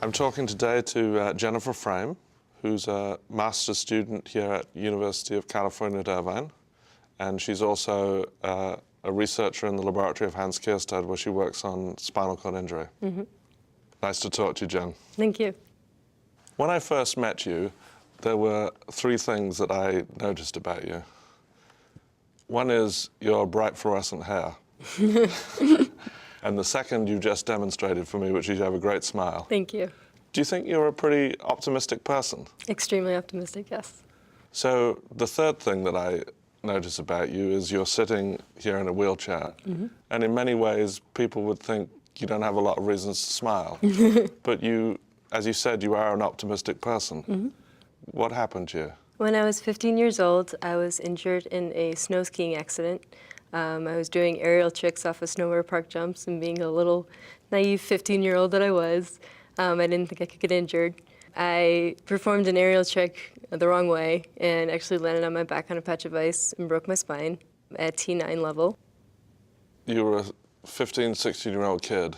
I'm talking today to Jennifer Frame, who's a master's student here at University of California at Irvine, and she's also a researcher in the laboratory of Hans Kierstead, where she works on spinal cord injury. Mm-hmm. Nice to talk to you, Jen. Thank you. When I first met you, there were three things that I noticed about you. One is your bright fluorescent hair. And the second you just demonstrated for me, which is you have a great smile. Thank you. Do you think you're a pretty optimistic person? Extremely optimistic, yes. So the third thing that I notice about you is you're sitting here in a wheelchair. Mm-hmm. And in many ways, people would think you don't have a lot of reasons to smile. But you, as you said, you are an optimistic person. Mm-hmm. What happened to you? When I was 15 years old, I was injured in a snow skiing accident. I was doing aerial tricks off of snowboard park jumps, and being a little naive 15-year-old that I was, I didn't think I could get injured. I performed an aerial trick the wrong way and actually landed on my back on a patch of ice and broke my spine at T9 level. You were a 15, 16-year-old kid.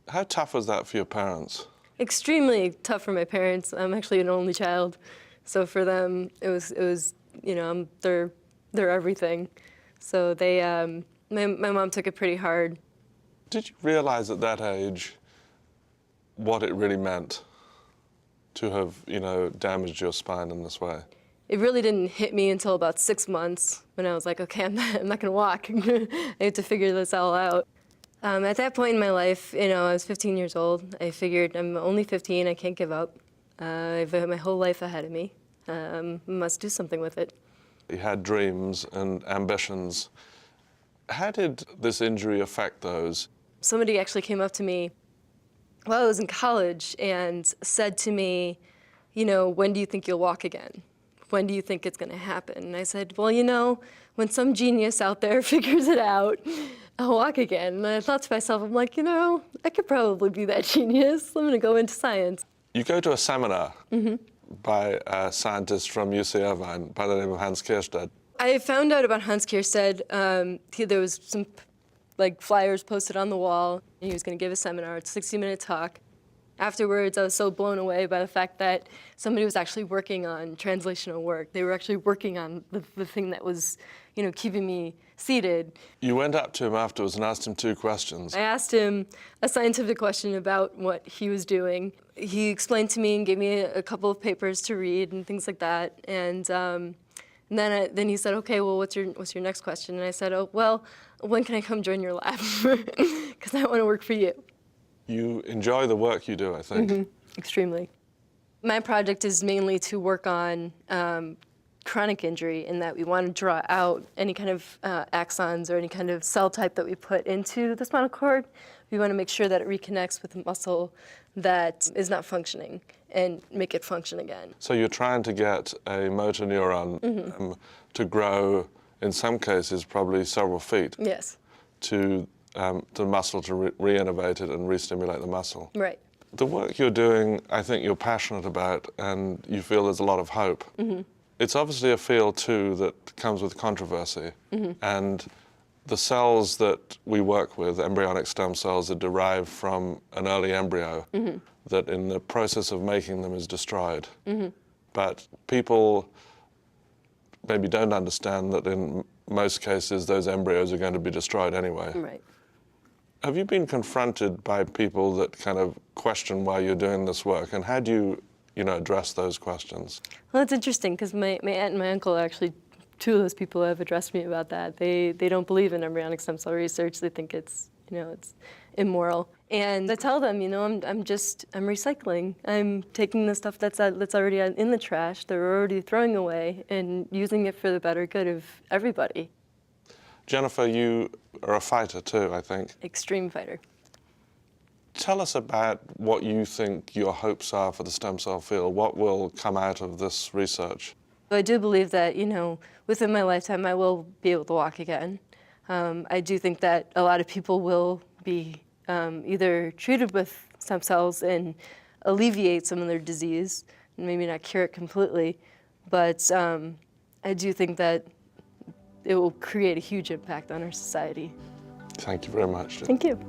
How tough was that for your parents? Extremely tough for my parents. I'm actually an only child, so for them it was you know, they're everything. So they, my mom took it pretty hard. Did you realize at that age what it really meant to have, you know, damaged your spine in this way? It really didn't hit me until about 6 months when I was like, okay, I'm not gonna walk. I have to figure this all out. At that point in my life, you know, I was 15 years old. I figured I'm only 15, I can't give up. I've had my whole life ahead of me. Must do something with it. You had dreams and ambitions. How did this injury affect those? Somebody actually came up to me while I was in college and said to me, you know, when do you think you'll walk again? When do you think it's gonna happen? And I said, well, you know, when some genius out there figures it out, I'll walk again. And I thought to myself, I'm like, you know, I could probably be that genius. I'm gonna go into science. You go to a seminar by a scientist from UC Irvine by the name of Hans Kierstead. I found out about Hans Kierstead. There was some like flyers posted on the wall. He was going to give a seminar, a 60-minute talk. Afterwards, I was so blown away by the fact that somebody was actually working on translational work. They were actually working on the thing that was, you know, keeping me seated. You went up to him afterwards and asked him two questions. I asked him a scientific question about what he was doing. He explained to me and gave me a couple of papers to read and things like that. And then he said, okay, well, what's your next question? And I said, oh, well, when can I come join your lab? Because I want to work for you. You enjoy the work you do, I think. Mm-hmm. Extremely. My project is mainly to work on chronic injury, in that we want to draw out any kind of axons or any kind of cell type that we put into the spinal cord. We want to make sure that it reconnects with the muscle that is not functioning and make it function again. So you're trying to get a motor neuron to grow, in some cases, probably several feet. Yes. To the muscle to re-innovate it and re-stimulate the muscle. Right. The work you're doing, I think you're passionate about, and you feel there's a lot of hope. Mm-hmm. It's obviously a field, too, that comes with controversy. Mm-hmm. And the cells that we work with, embryonic stem cells, are derived from an early embryo that in the process of making them is destroyed. Mm-hmm. But people maybe don't understand that in most cases those embryos are going to be destroyed anyway. Right. Have you been confronted by people that kind of question why you're doing this work, and how do you know, address those questions? Well, it's interesting because my aunt and my uncle are actually two of those people who have addressed me about that. They don't believe in embryonic stem cell research. They think it's, you know, it's immoral. And I tell them, you know, I'm recycling. I'm taking the stuff that's already in the trash, that we're already throwing away, and using it for the better good of everybody. Jennifer, you are a fighter too, I think. Extreme fighter. Tell us about what you think your hopes are for the stem cell field. What will come out of this research? I do believe that, you know, within my lifetime I will be able to walk again. I do think that a lot of people will be either treated with stem cells and alleviate some of their disease, and maybe not cure it completely, but I do think that it will create a huge impact on our society. Thank you very much. Thank you.